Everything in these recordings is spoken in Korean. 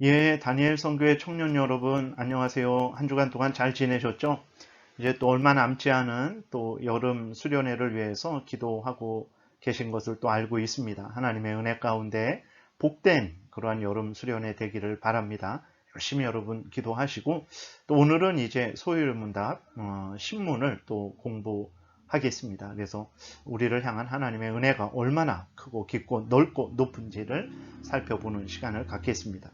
예, 다니엘 선교회 청년 여러분, 안녕하세요. 한 주간 동안 잘 지내셨죠? 이제 또 얼마 남지 않은 또 여름 수련회를 위해서 기도하고 계신 것을 또 알고 있습니다. 하나님의 은혜 가운데 복된 그러한 여름 수련회 되기를 바랍니다. 열심히 여러분 기도하시고, 또 오늘은 이제 소요문답 신문을 또 공부하겠습니다. 그래서 우리를 향한 하나님의 은혜가 얼마나 크고 깊고 넓고 높은지를 살펴보는 시간을 갖겠습니다.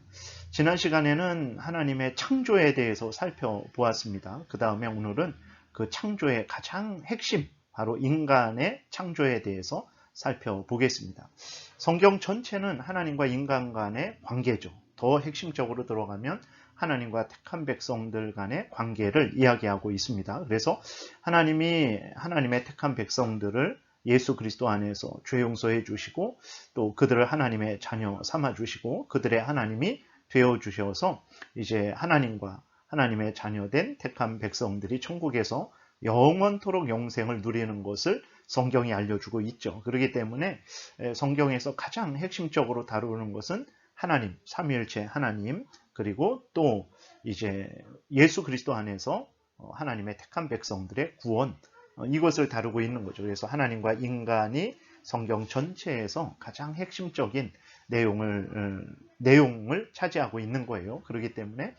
지난 시간에는 하나님의 창조에 대해서 살펴보았습니다. 그 다음에 오늘은 그 창조의 가장 핵심, 바로 인간의 창조에 대해서 살펴보겠습니다. 성경 전체는 하나님과 인간 간의 관계죠. 더 핵심적으로 들어가면 하나님과 택한 백성들 간의 관계를 이야기하고 있습니다. 그래서 하나님이 하나님의 택한 백성들을 예수 그리스도 안에서 죄 용서해 주시고, 또 그들을 하나님의 자녀 삼아 주시고, 그들의 하나님이 되어 주셔서 이제 하나님과 하나님의 자녀된 택한 백성들이 천국에서 영원토록 영생을 누리는 것을 성경이 알려주고 있죠. 그렇기 때문에 성경에서 가장 핵심적으로 다루는 것은 하나님, 삼위일체 하나님, 그리고 또 이제 예수 그리스도 안에서 하나님의 택한 백성들의 구원, 이것을 다루고 있는 거죠. 그래서 하나님과 인간이 성경 전체에서 가장 핵심적인 내용을 차지하고 있는 거예요. 그렇기 때문에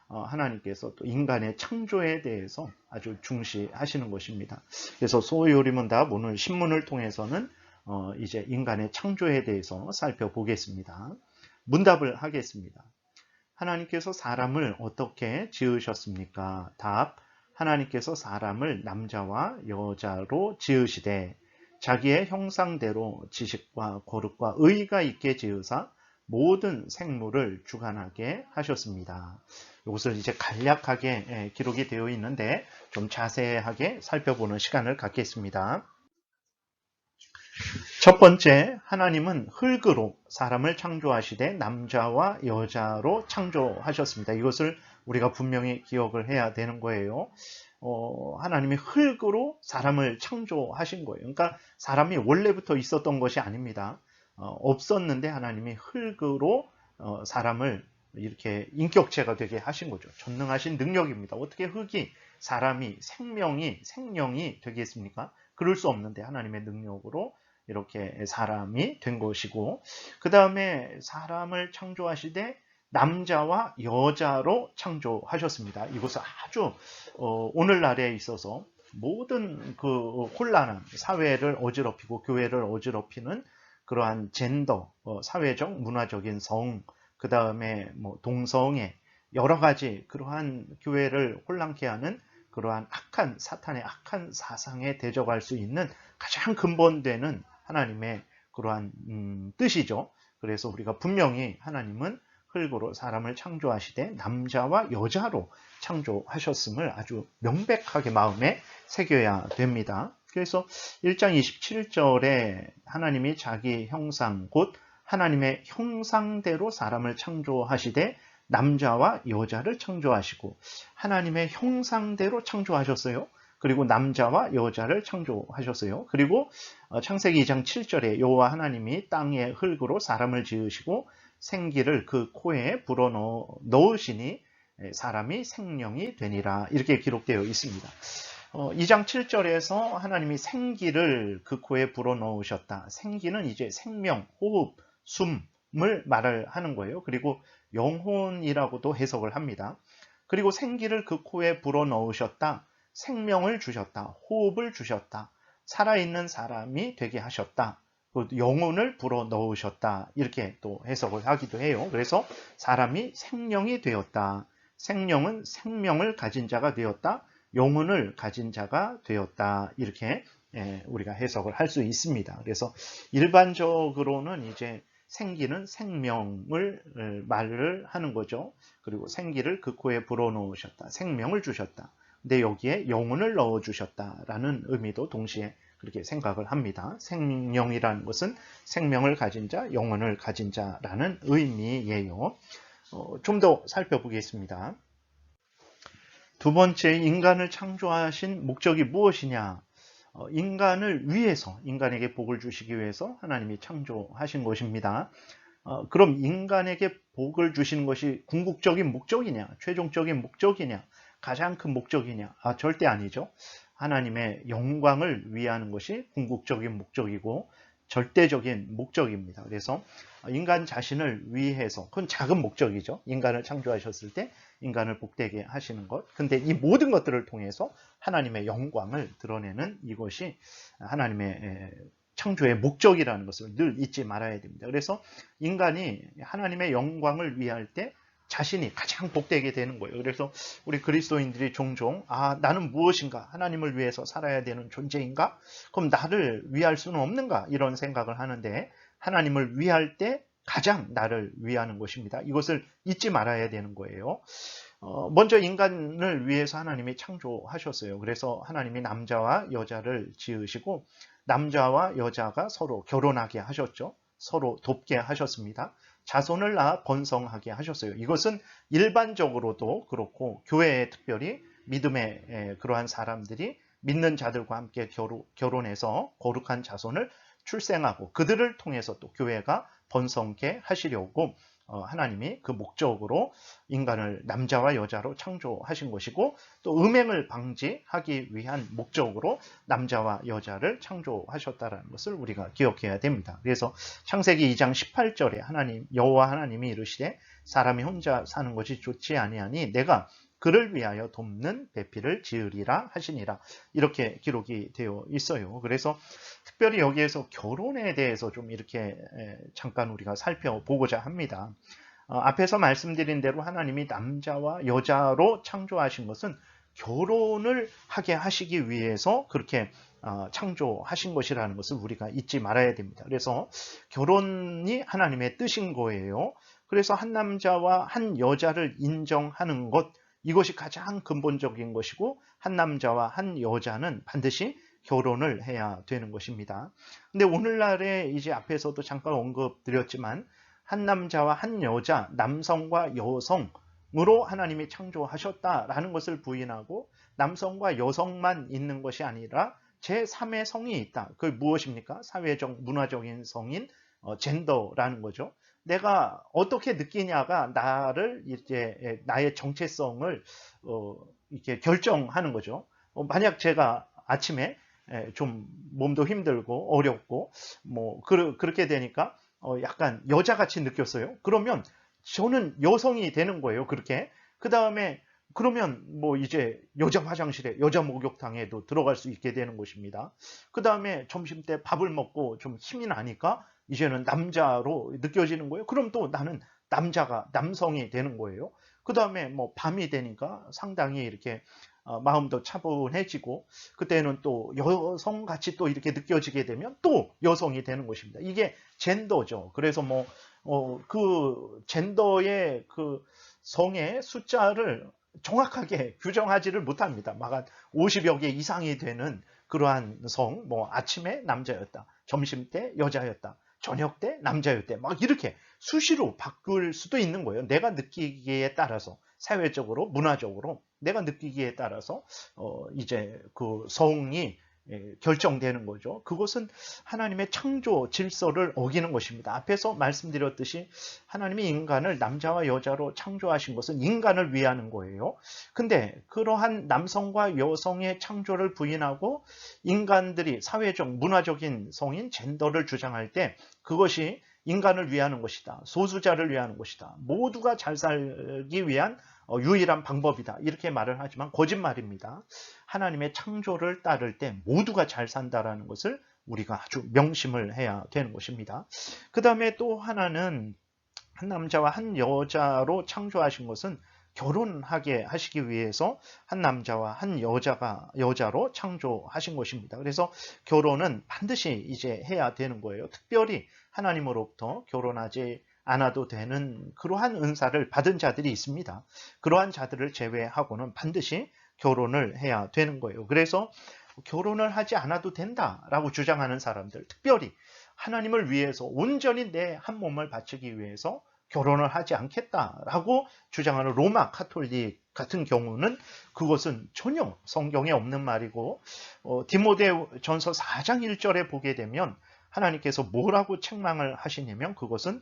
하나님께서 또 인간의 창조에 대해서 아주 중시하시는 것입니다. 그래서 소요리문답 오늘 신문을 통해서는 이제 인간의 창조에 대해서 살펴보겠습니다. 문답을 하겠습니다. 하나님께서 사람을 어떻게 지으셨습니까? 답. 하나님께서 사람을 남자와 여자로 지으시되 자기의 형상대로 지식과 거룩과 의가 있게 지으사 모든 생물을 주관하게 하셨습니다. 이것을 이제 간략하게 기록이 되어 있는데 좀 자세하게 살펴보는 시간을 갖겠습니다. 첫 번째, 하나님은 흙으로 사람을 창조하시되 남자와 여자로 창조하셨습니다. 이것을 우리가 분명히 기억을 해야 되는 거예요. 하나님이 흙으로 사람을 창조하신 거예요. 그러니까 사람이 원래부터 있었던 것이 아닙니다. 없었는데 하나님이 흙으로 사람을 이렇게 인격체가 되게 하신 거죠. 전능하신 능력입니다. 어떻게 흙이 사람이 생명이 되겠습니까? 그럴 수 없는데 하나님의 능력으로 이렇게 사람이 된 것이고, 그 다음에 사람을 창조하시되 남자와 여자로 창조하셨습니다. 이것은 아주 오늘날에 있어서 모든 그 혼란한 사회를 어지럽히고 교회를 어지럽히는 그러한 젠더, 사회적, 문화적인 성, 그 다음에 뭐 동성애, 여러 가지 그러한 교회를 혼란케 하는 그러한 사탄의 악한 사상에 대적할 수 있는 가장 근본되는 하나님의 그러한 뜻이죠. 그래서 우리가 분명히 하나님은 흙으로 사람을 창조하시되 남자와 여자로 창조하셨음을 아주 명백하게 마음에 새겨야 됩니다. 그래서 1장 27절에 하나님이 자기 형상 곧 하나님의 형상대로 사람을 창조하시되 남자와 여자를 창조하시고, 하나님의 형상대로 창조하셨어요. 그리고 남자와 여자를 창조하셨어요. 그리고 창세기 2장 7절에 여호와 하나님이 땅의 흙으로 사람을 지으시고 생기를 그 코에 불어넣으시니 사람이 생명이 되니라, 이렇게 기록되어 있습니다. 2장 7절에서 하나님이 생기를 그 코에 불어넣으셨다. 생기는 이제 생명, 호흡, 숨을 말을 하는 거예요. 그리고 영혼이라고도 해석을 합니다. 그리고 생기를 그 코에 불어넣으셨다. 생명을 주셨다. 호흡을 주셨다. 살아있는 사람이 되게 하셨다. 영혼을 불어넣으셨다. 이렇게 또 해석을 하기도 해요. 그래서 사람이 생명이 되었다. 생명은 생명을 가진 자가 되었다. 영혼을 가진 자가 되었다. 이렇게 우리가 해석을 할 수 있습니다. 그래서 일반적으로는 이제 생기는 생명을 말을 하는 거죠. 그리고 생기를 그 코에 불어넣으셨다. 생명을 주셨다. 근데 여기에 영혼을 넣어주셨다라는 의미도 동시에 그렇게 생각을 합니다. 생명이라는 것은 생명을 가진 자, 영혼을 가진 자라는 의미예요. 좀 더 살펴보겠습니다. 두 번째, 인간을 창조하신 목적이 무엇이냐? 인간을 위해서, 인간에게 복을 주시기 위해서 하나님이 창조하신 것입니다. 그럼 인간에게 복을 주시는 것이 궁극적인 목적이냐, 최종적인 목적이냐, 가장 큰 목적이냐? 절대 아니죠. 하나님의 영광을 위하는 것이 궁극적인 목적이고 절대적인 목적입니다. 그래서 인간 자신을 위해서, 그건 작은 목적이죠. 인간을 창조하셨을 때 인간을 복되게 하시는 것. 근데 이 모든 것들을 통해서 하나님의 영광을 드러내는 이것이 하나님의 창조의 목적이라는 것을 늘 잊지 말아야 됩니다. 그래서 인간이 하나님의 영광을 위할 때 자신이 가장 복되게 되는 거예요. 그래서 우리 그리스도인들이 종종 나는 무엇인가? 하나님을 위해서 살아야 되는 존재인가? 그럼 나를 위할 수는 없는가? 이런 생각을 하는데 하나님을 위할 때 가장 나를 위하는 것입니다. 이것을 잊지 말아야 되는 거예요. 먼저 인간을 위해서 하나님이 창조하셨어요. 그래서 하나님이 남자와 여자를 지으시고 남자와 여자가 서로 결혼하게 하셨죠. 서로 돕게 하셨습니다. 자손을 낳아 번성하게 하셨어요. 이것은 일반적으로도 그렇고 교회에 특별히 믿음의 그러한 사람들이 믿는 자들과 함께 결혼해서 거룩한 자손을 출생하고 그들을 통해서 또 교회가 번성케 하시려고 하나님이 그 목적으로 인간을 남자와 여자로 창조하신 것이고 또 음행을 방지하기 위한 목적으로 남자와 여자를 창조하셨다는 것을 우리가 기억해야 됩니다. 그래서 창세기 2장 18절에 여호와 하나님이 이르시되 사람이 혼자 사는 것이 좋지 아니하니 내가 그를 위하여 돕는 배필을 지으리라 하시니라. 이렇게 기록이 되어 있어요. 그래서 특별히 여기에서 결혼에 대해서 좀 이렇게 잠깐 우리가 살펴보고자 합니다. 앞에서 말씀드린 대로 하나님이 남자와 여자로 창조하신 것은 결혼을 하게 하시기 위해서 그렇게 창조하신 것이라는 것을 우리가 잊지 말아야 됩니다. 그래서 결혼이 하나님의 뜻인 거예요. 그래서 한 남자와 한 여자를 인정하는 것, 이것이 가장 근본적인 것이고 한 남자와 한 여자는 반드시 결혼을 해야 되는 것입니다. 근데 오늘날에 이제 앞에서도 잠깐 언급드렸지만 한 남자와 한 여자, 남성과 여성으로 하나님이 창조하셨다라는 것을 부인하고 남성과 여성만 있는 것이 아니라 제3의 성이 있다. 그게 무엇입니까? 사회적, 문화적인 성인, 젠더라는 거죠. 내가 어떻게 느끼냐가 나의 정체성을 이렇게 결정하는 거죠. 만약 제가 아침에 좀 몸도 힘들고 어렵고 그렇게 되니까 약간 여자같이 느꼈어요. 그러면 저는 여성이 되는 거예요. 그렇게. 그 다음에 그러면 이제 여자 화장실에 여자 목욕탕에도 들어갈 수 있게 되는 것입니다. 그 다음에 점심 때 밥을 먹고 좀 힘이 나니까 이제는 남자로 느껴지는 거예요. 그럼 또 나는 남성이 되는 거예요. 그 다음에 밤이 되니까 상당히 이렇게 마음도 차분해지고 그때는 또 여성같이 또 이렇게 느껴지게 되면 또 여성이 되는 것입니다. 이게 젠더죠. 그래서 그 젠더의 그 성의 숫자를 정확하게 규정하지를 못합니다. 막 50여 개 이상이 되는 그러한 성, 아침에 남자였다, 점심 때 여자였다, 저녁 때 남자였대, 막 이렇게 수시로 바꿀 수도 있는 거예요. 내가 느끼기에 따라서, 사회적으로, 문화적으로 내가 느끼기에 따라서 이제 그 성이 결정되는 거죠. 그것은 하나님의 창조 질서를 어기는 것입니다. 앞에서 말씀드렸듯이 하나님이 인간을 남자와 여자로 창조하신 것은 인간을 위하는 거예요. 근데 그러한 남성과 여성의 창조를 부인하고 인간들이 사회적, 문화적인 성인, 젠더를 주장할 때 그것이 인간을 위하는 것이다. 소수자를 위하는 것이다. 모두가 잘 살기 위한 유일한 방법이다. 이렇게 말을 하지만 거짓말입니다. 하나님의 창조를 따를 때 모두가 잘 산다라는 것을 우리가 아주 명심을 해야 되는 것입니다. 그 다음에 또 하나는 한 남자와 한 여자로 창조하신 것은 결혼하게 하시기 위해서 한 남자와 한 여자로 창조하신 것입니다. 그래서 결혼은 반드시 이제 해야 되는 거예요. 특별히 하나님으로부터 결혼하지 않아도 되는 그러한 은사를 받은 자들이 있습니다. 그러한 자들을 제외하고는 반드시 결혼을 해야 되는 거예요. 그래서 결혼을 하지 않아도 된다라고 주장하는 사람들, 특별히 하나님을 위해서 온전히 내 한 몸을 바치기 위해서 결혼을 하지 않겠다라고 주장하는 로마 카톨릭 같은 경우는 그것은 전혀 성경에 없는 말이고 디모데전서 4장 1절에 보게 되면 하나님께서 뭐라고 책망을 하시냐면 그것은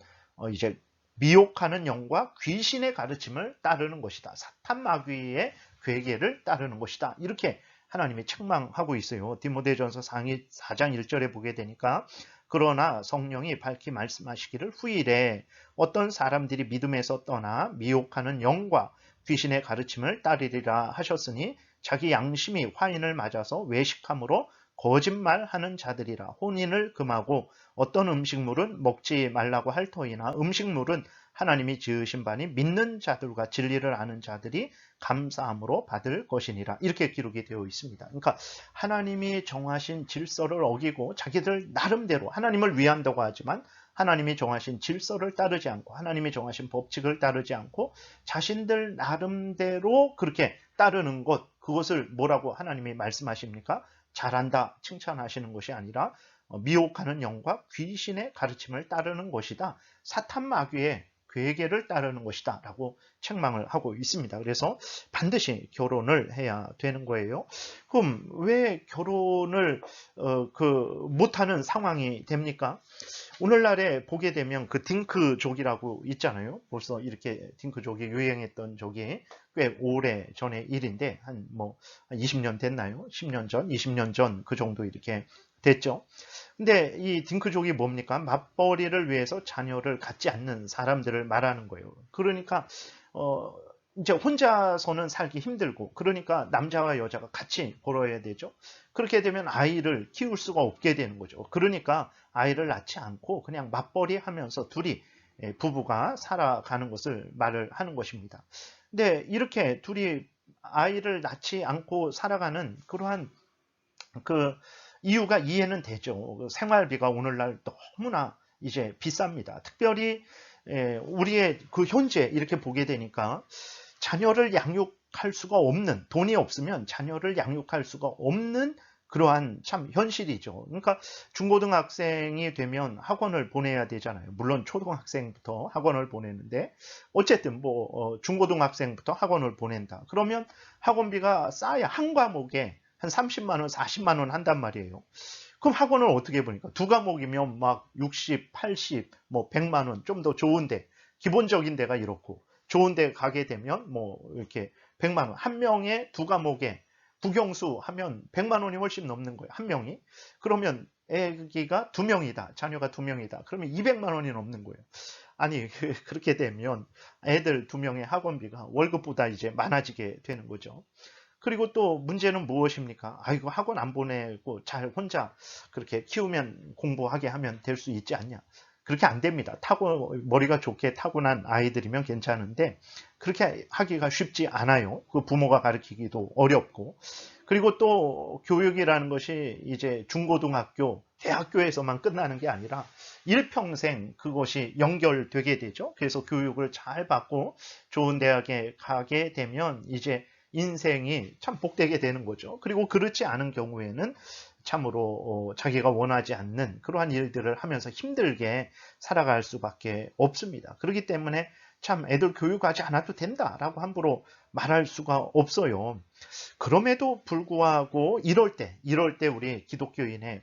이제 미혹하는 영과 귀신의 가르침을 따르는 것이다. 사탄 마귀의 괴계를 따르는 것이다. 이렇게 하나님이 책망하고 있어요. 디모데전서 4장 1절에 보게 되니까 그러나 성령이 밝히 말씀하시기를 후일에 어떤 사람들이 믿음에서 떠나 미혹하는 영과 귀신의 가르침을 따르리라 하셨으니 자기 양심이 화인을 맞아서 외식함으로 거짓말하는 자들이라. 혼인을 금하고 어떤 음식물은 먹지 말라고 할 터이나 음식물은 하나님이 지으신 바니 믿는 자들과 진리를 아는 자들이 감사함으로 받을 것이니라. 이렇게 기록이 되어 있습니다. 그러니까 하나님이 정하신 질서를 어기고 자기들 나름대로 하나님을 위한다고 하지만 하나님이 정하신 질서를 따르지 않고 하나님이 정하신 법칙을 따르지 않고 자신들 나름대로 그렇게 따르는 것, 그것을 뭐라고 하나님이 말씀하십니까? 잘한다, 칭찬하시는 것이 아니라 미혹하는 영과 귀신의 가르침을 따르는 것이다. 사탄 마귀의 괴계를 따르는 것이다 라고 책망을 하고 있습니다. 그래서 반드시 결혼을 해야 되는 거예요. 그럼 왜 결혼을 못하는 상황이 됩니까? 오늘날에 보게 되면 그 딩크족이라고 있잖아요. 벌써 이렇게 딩크족이 유행했던 적이 꽤 오래 전의 일인데 한 20년 됐나요? 10년 전, 20년 전 그 정도 이렇게 됐죠. 근데 이 딩크족이 뭡니까? 맞벌이를 위해서 자녀를 갖지 않는 사람들을 말하는 거예요. 그러니까 이제 혼자서는 살기 힘들고, 그러니까 남자와 여자가 같이 벌어야 되죠. 그렇게 되면 아이를 키울 수가 없게 되는 거죠. 그러니까 아이를 낳지 않고 그냥 맞벌이 하면서 둘이 부부가 살아가는 것을 말을 하는 것입니다. 근데 이렇게 둘이 아이를 낳지 않고 살아가는 그러한 그 이유가 이해는 되죠. 생활비가 오늘날 너무나 이제 비쌉니다. 특별히 우리의 그 현재 이렇게 보게 되니까 자녀를 양육할 수가 없는, 돈이 없으면 자녀를 양육할 수가 없는 그러한 참 현실이죠. 그러니까 중고등학생이 되면 학원을 보내야 되잖아요. 물론 초등학생부터 학원을 보내는데 어쨌든 중고등학생부터 학원을 보낸다. 그러면 학원비가 싸야 한 과목에 한 30만 원, 40만 원 한단 말이에요. 그럼 학원을 어떻게 보니까 두 과목이면 막 60, 80, 100만 원, 좀 더 좋은데, 기본적인 데가 이렇고 좋은 데 가게 되면 이렇게 100만 원, 한 명에 두 과목에 국영수 하면 100만 원이 훨씬 넘는 거예요. 한 명이. 그러면 애기가 두 명이다. 자녀가 두 명이다. 그러면 200만 원이 넘는 거예요. 아니, 그렇게 되면 애들 두 명의 학원비가 월급보다 이제 많아지게 되는 거죠. 그리고 또 문제는 무엇입니까? 이거 학원 안 보내고 잘 혼자 그렇게 키우면 공부하게 하면 될 수 있지 않냐? 그렇게 안 됩니다. 머리가 좋게 타고난 아이들이면 괜찮은데 그렇게 하기가 쉽지 않아요. 그 부모가 가르치기도 어렵고. 그리고 또 교육이라는 것이 이제 중고등학교, 대학교에서만 끝나는 게 아니라 일평생 그것이 연결되게 되죠. 그래서 교육을 잘 받고 좋은 대학에 가게 되면 이제 인생이 참 복되게 되는 거죠. 그리고 그렇지 않은 경우에는 참으로 자기가 원하지 않는 그러한 일들을 하면서 힘들게 살아갈 수밖에 없습니다. 그렇기 때문에 참 애들 교육하지 않아도 된다라고 함부로 말할 수가 없어요. 그럼에도 불구하고 이럴 때 우리 기독교인의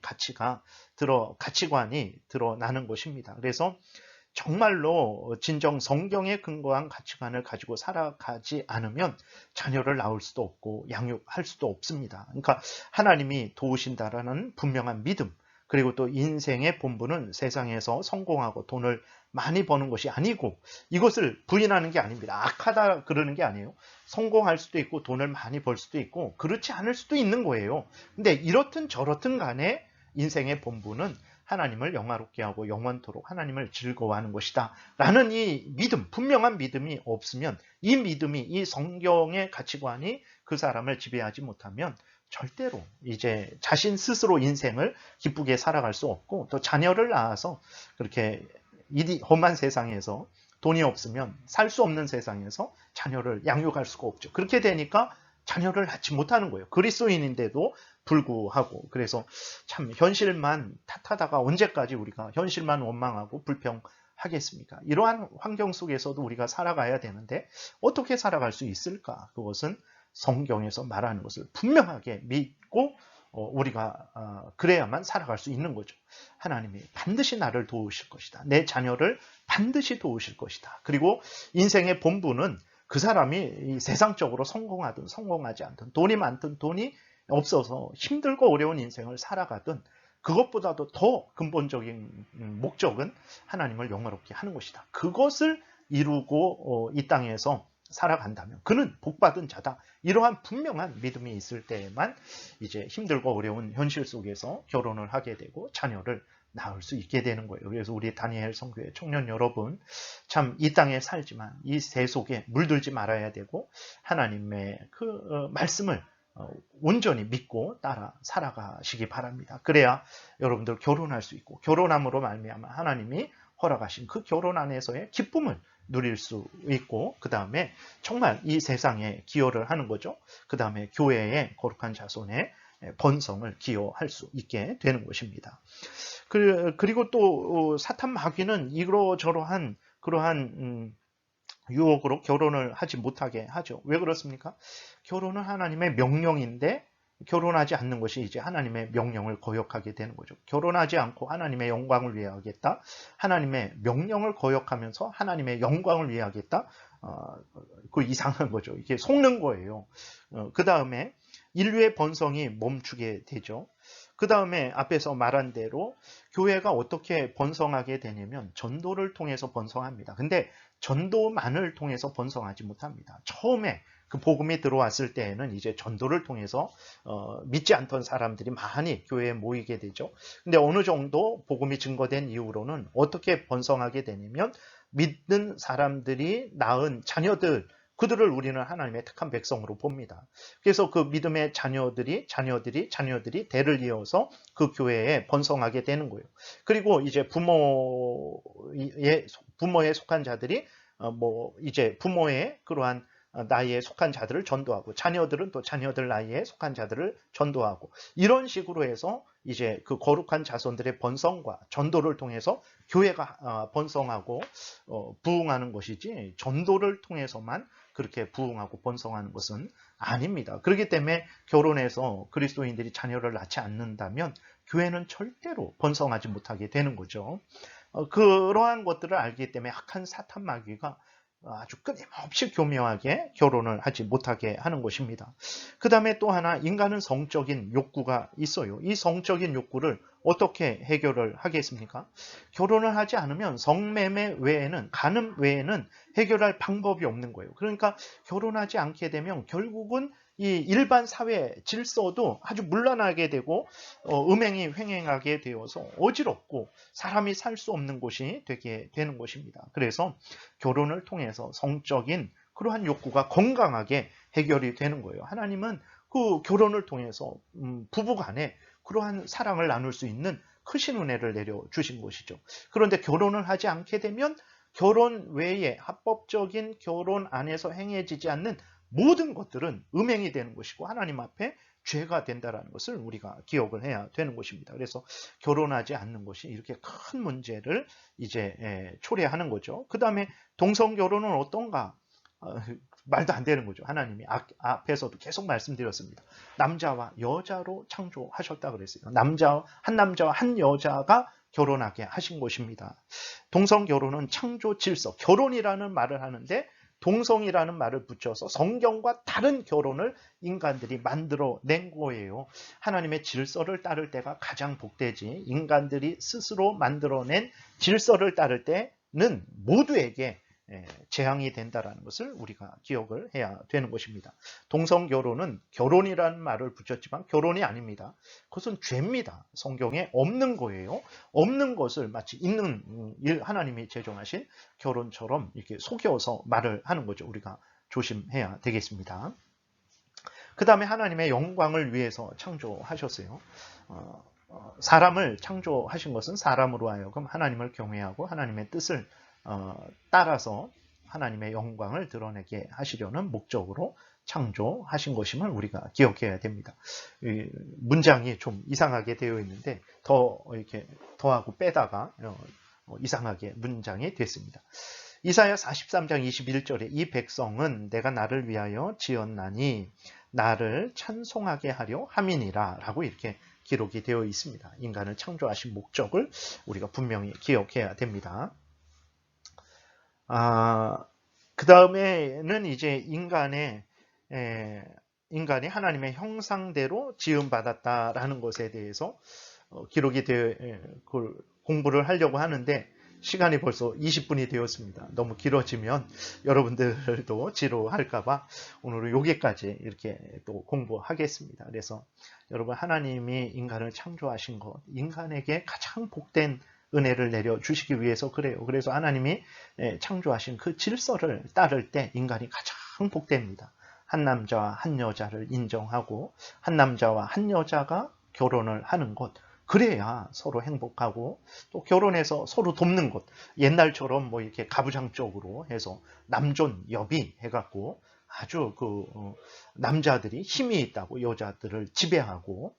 가치관이 드러나는 것입니다. 그래서 정말로 진정 성경에 근거한 가치관을 가지고 살아가지 않으면 자녀를 낳을 수도 없고 양육할 수도 없습니다. 그러니까 하나님이 도우신다라는 분명한 믿음, 그리고 또 인생의 본분은 세상에서 성공하고 돈을 많이 버는 것이 아니고, 이것을 부인하는 게 아닙니다. 악하다 그러는 게 아니에요. 성공할 수도 있고 돈을 많이 벌 수도 있고 그렇지 않을 수도 있는 거예요. 근데 이렇든 저렇든 간에 인생의 본분은 하나님을 영화롭게 하고 영원토록 하나님을 즐거워하는 것이다 라는 이 믿음, 분명한 믿음이 없으면, 이 믿음이, 이 성경의 가치관이 그 사람을 지배하지 못하면 절대로 이제 자신 스스로 인생을 기쁘게 살아갈 수 없고, 또 자녀를 낳아서 그렇게 이 험한 세상에서 돈이 없으면 살 수 없는 세상에서 자녀를 양육할 수가 없죠. 그렇게 되니까 자녀를 낳지 못하는 거예요. 그리스도인인데도 불구하고. 그래서 참 현실만 탓하다가 언제까지 우리가 현실만 원망하고 불평하겠습니까? 이러한 환경 속에서도 우리가 살아가야 되는데 어떻게 살아갈 수 있을까? 그것은 성경에서 말하는 것을 분명하게 믿고 우리가 그래야만 살아갈 수 있는 거죠. 하나님이 반드시 나를 도우실 것이다. 내 자녀를 반드시 도우실 것이다. 그리고 인생의 본분은 그 사람이 세상적으로 성공하든 성공하지 않든, 돈이 많든 돈이 없어서 힘들고 어려운 인생을 살아가든, 그것보다도 더 근본적인 목적은 하나님을 영화롭게 하는 것이다. 그것을 이루고 이 땅에서 살아간다면 그는 복받은 자다. 이러한 분명한 믿음이 있을 때에만 이제 힘들고 어려운 현실 속에서 결혼을 하게 되고 자녀를 낳을 수 있게 되는 거예요. 그래서 우리 다니엘 성교회 청년 여러분, 참 이 땅에 살지만 이 세 속에 물들지 말아야 되고, 하나님의 그 말씀을 온전히 믿고 따라 살아가시기 바랍니다. 그래야 여러분들 결혼할 수 있고, 결혼함으로 말미암아 하나님이 허락하신 그 결혼 안에서의 기쁨을 누릴 수 있고, 그 다음에 정말 이 세상에 기여를 하는 거죠. 그 다음에 교회의 거룩한 자손의 번성을 기여할 수 있게 되는 것입니다. 그리고 또 사탄 마귀는 이러저러한 그러한 유혹으로 결혼을 하지 못하게 하죠. 왜 그렇습니까? 결혼은 하나님의 명령인데 결혼하지 않는 것이 이제 하나님의 명령을 거역하게 되는 거죠. 결혼하지 않고 하나님의 영광을 위해 하겠다. 하나님의 명령을 거역하면서 하나님의 영광을 위해 하겠다. 그 이상한 거죠. 이게 속는 거예요. 그 다음에 인류의 번성이 멈추게 되죠. 그 다음에 앞에서 말한 대로 교회가 어떻게 번성하게 되냐면 전도를 통해서 번성합니다. 근데 전도만을 통해서 번성하지 못합니다. 처음에 그 복음이 들어왔을 때에는 이제 전도를 통해서 믿지 않던 사람들이 많이 교회에 모이게 되죠. 근데 어느 정도 복음이 증거된 이후로는 어떻게 번성하게 되냐면 믿는 사람들이 낳은 자녀들, 그들을 우리는 하나님의 택한 백성으로 봅니다. 그래서 그 믿음의 자녀들이 대를 이어서 그 교회에 번성하게 되는 거예요. 그리고 이제 부모에 속한 자들이 이제 부모의 그러한 나이에 속한 자들을 전도하고, 자녀들은 또 자녀들 나이에 속한 자들을 전도하고, 이런 식으로 해서 이제 그 거룩한 자손들의 번성과 전도를 통해서 교회가 번성하고 부흥하는 것이지, 전도를 통해서만 그렇게 부흥하고 번성하는 것은 아닙니다. 그렇기 때문에 결혼해서 그리스도인들이 자녀를 낳지 않는다면 교회는 절대로 번성하지 못하게 되는 거죠. 그러한 것들을 알기 때문에 악한 사탄 마귀가 아주 끊임없이 교묘하게 결혼을 하지 못하게 하는 것입니다. 그 다음에 또 하나, 인간은 성적인 욕구가 있어요. 이 성적인 욕구를 어떻게 해결을 하겠습니까? 결혼을 하지 않으면 성매매 외에는, 간음 외에는 해결할 방법이 없는 거예요. 그러니까 결혼하지 않게 되면 결국은 이 일반 사회 질서도 아주 문란하게 되고 음행이 횡행하게 되어서 어지럽고 사람이 살 수 없는 곳이 되게 되는 것입니다. 그래서 결혼을 통해서 성적인 그러한 욕구가 건강하게 해결이 되는 거예요. 하나님은 그 결혼을 통해서 부부간에 그러한 사랑을 나눌 수 있는 크신 은혜를 내려주신 것이죠. 그런데 결혼을 하지 않게 되면 결혼 외에 합법적인 결혼 안에서 행해지지 않는 모든 것들은 음행이 되는 것이고 하나님 앞에 죄가 된다는 것을 우리가 기억을 해야 되는 것입니다. 그래서 결혼하지 않는 것이 이렇게 큰 문제를 이제 초래하는 거죠. 그 다음에 동성결혼은 어떤가? 말도 안 되는 거죠. 하나님이 앞에서도 계속 말씀드렸습니다. 남자와 여자로 창조하셨다 그랬어요. 한 남자와 한 여자가 결혼하게 하신 것입니다. 동성결혼은 창조 질서, 결혼이라는 말을 하는데 동성이라는 말을 붙여서 성경과 다른 결혼을 인간들이 만들어낸 거예요. 하나님의 질서를 따를 때가 가장 복되지, 인간들이 스스로 만들어낸 질서를 따를 때는 모두에게 재앙이 된다는 것을 우리가 기억을 해야 되는 것입니다. 동성결혼은 결혼이라는 말을 붙였지만 결혼이 아닙니다. 그것은 죄입니다. 성경에 없는 거예요. 없는 것을 마치 있는 하나님이 제정하신 결혼처럼 이렇게 속여서 말을 하는 거죠. 우리가 조심해야 되겠습니다. 그 다음에 하나님의 영광을 위해서 창조하셨어요. 사람을 창조하신 것은 사람으로 하여금 하나님을 경외하고 하나님의 뜻을 따라서 하나님의 영광을 드러내게 하시려는 목적으로 창조하신 것임을 우리가 기억해야 됩니다. 문장이 좀 이상하게 되어 있는데 더 이렇게 더하고 빼다가 이상하게 문장이 됐습니다. 이사야 43장 21절에 이 백성은 내가 나를 위하여 지었나니 나를 찬송하게 하려 함이니라 라고 이렇게 기록이 되어 있습니다. 인간을 창조하신 목적을 우리가 분명히 기억해야 됩니다. 그 다음에는 이제 인간이 하나님의 형상대로 지음받았다라는 것에 대해서 기록이 되어 그걸 공부를 하려고 하는데 시간이 벌써 20분이 되었습니다. 너무 길어지면 여러분들도 지루할까봐 오늘은 여기까지 이렇게 또 공부하겠습니다. 그래서 여러분, 하나님이 인간을 창조하신 것, 인간에게 가장 복된 은혜를 내려주시기 위해서 그래요. 그래서 하나님이 창조하신 그 질서를 따를 때 인간이 가장 복됩니다. 한 남자와 한 여자를 인정하고 한 남자와 한 여자가 결혼을 하는 것, 그래야 서로 행복하고 또 결혼해서 서로 돕는 것, 옛날처럼 뭐 이렇게 가부장적으로 해서 남존 여비 해갖고 아주 남자들이 힘이 있다고 여자들을 지배하고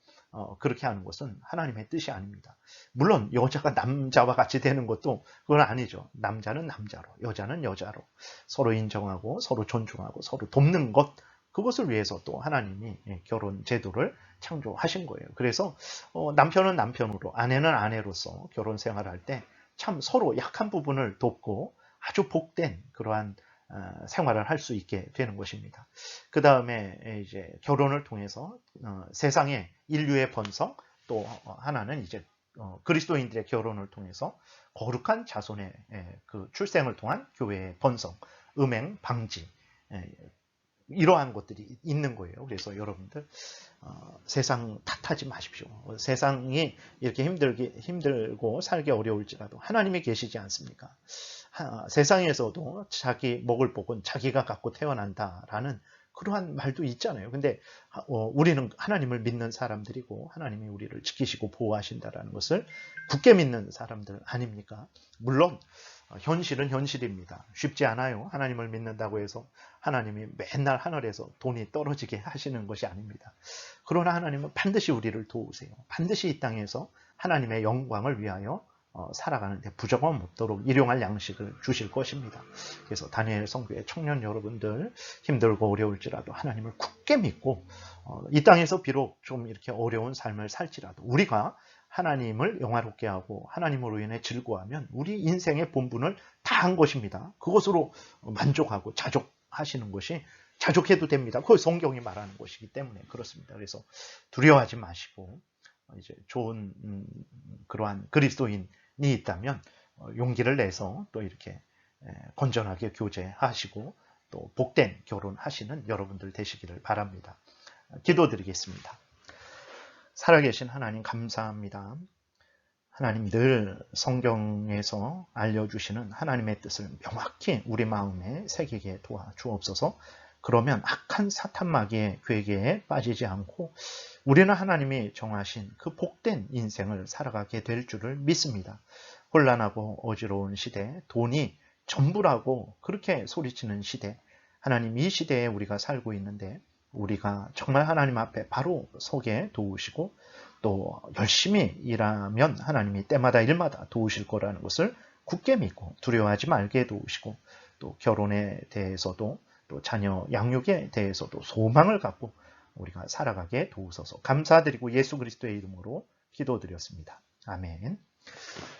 그렇게 하는 것은 하나님의 뜻이 아닙니다. 물론 여자가 남자와 같이 되는 것도 그건 아니죠. 남자는 남자로, 여자는 여자로 서로 인정하고 서로 존중하고 서로 돕는 것, 그것을 위해서 또 하나님이 결혼 제도를 창조하신 거예요. 그래서 남편은 남편으로, 아내는 아내로서 결혼 생활할 때 참 서로 약한 부분을 돕고 아주 복된 그러한 생활을 할 수 있게 되는 것입니다. 그 다음에 이제 결혼을 통해서 세상의 인류의 번성, 또 하나는 이제 그리스도인들의 결혼을 통해서 거룩한 자손의 그 출생을 통한 교회의 번성, 음행 방지, 이러한 것들이 있는 거예요. 그래서 여러분들 세상 탓하지 마십시오. 세상이 이렇게 힘들고 살기 어려울지라도 하나님이 계시지 않습니까? 세상에서도 자기 먹을 복은 자기가 갖고 태어난다라는 그러한 말도 있잖아요. 근데 우리는 하나님을 믿는 사람들이고 하나님이 우리를 지키시고 보호하신다라는 것을 굳게 믿는 사람들 아닙니까? 물론 현실은 현실입니다. 쉽지 않아요. 하나님을 믿는다고 해서 하나님이 맨날 하늘에서 돈이 떨어지게 하시는 것이 아닙니다. 그러나 하나님은 반드시 우리를 도우세요. 반드시 이 땅에서 하나님의 영광을 위하여 살아가는데 부족함 없도록 일용할 양식을 주실 것입니다. 그래서 다니엘 성교의 청년 여러분들, 힘들고 어려울지라도 하나님을 굳게 믿고 이 땅에서 비록 좀 이렇게 어려운 삶을 살지라도 우리가 하나님을 영화롭게 하고 하나님으로 인해 즐거워하면 우리 인생의 본분을 다 한 것입니다. 그것으로 만족하고 자족하시는 것이, 자족해도 됩니다. 그걸 성경이 말하는 것이기 때문에 그렇습니다. 그래서 두려워하지 마시고 이제 좋은 그러한 그리스도인이 있다면 용기를 내서 또 이렇게 건전하게 교제하시고 또 복된 결혼하시는 여러분들 되시기를 바랍니다. 기도드리겠습니다. 살아계신 하나님, 감사합니다. 하나님, 늘 성경에서 알려주시는 하나님의 뜻을 명확히 우리 마음에 새기게 도와주옵소서. 그러면 악한 사탄 마귀의 괴계에 빠지지 않고 우리는 하나님이 정하신 그 복된 인생을 살아가게 될 줄을 믿습니다. 혼란하고 어지러운 시대, 돈이 전부라고 그렇게 소리치는 시대, 하나님, 이 시대에 우리가 살고 있는데 우리가 정말 하나님 앞에 바로 서게 도우시고 또 열심히 일하면 하나님이 때마다 일마다 도우실 거라는 것을 굳게 믿고 두려워하지 말게 도우시고 또 결혼에 대해서도 또 자녀 양육에 대해서도 소망을 갖고 우리가 살아가게 도우소서. 감사드리고 예수 그리스도의 이름으로 기도드렸습니다. 아멘.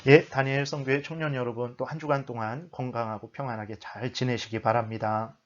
예, 다니엘 성교회 청년 여러분, 또 한 주간 동안 건강하고 평안하게 잘 지내시기 바랍니다.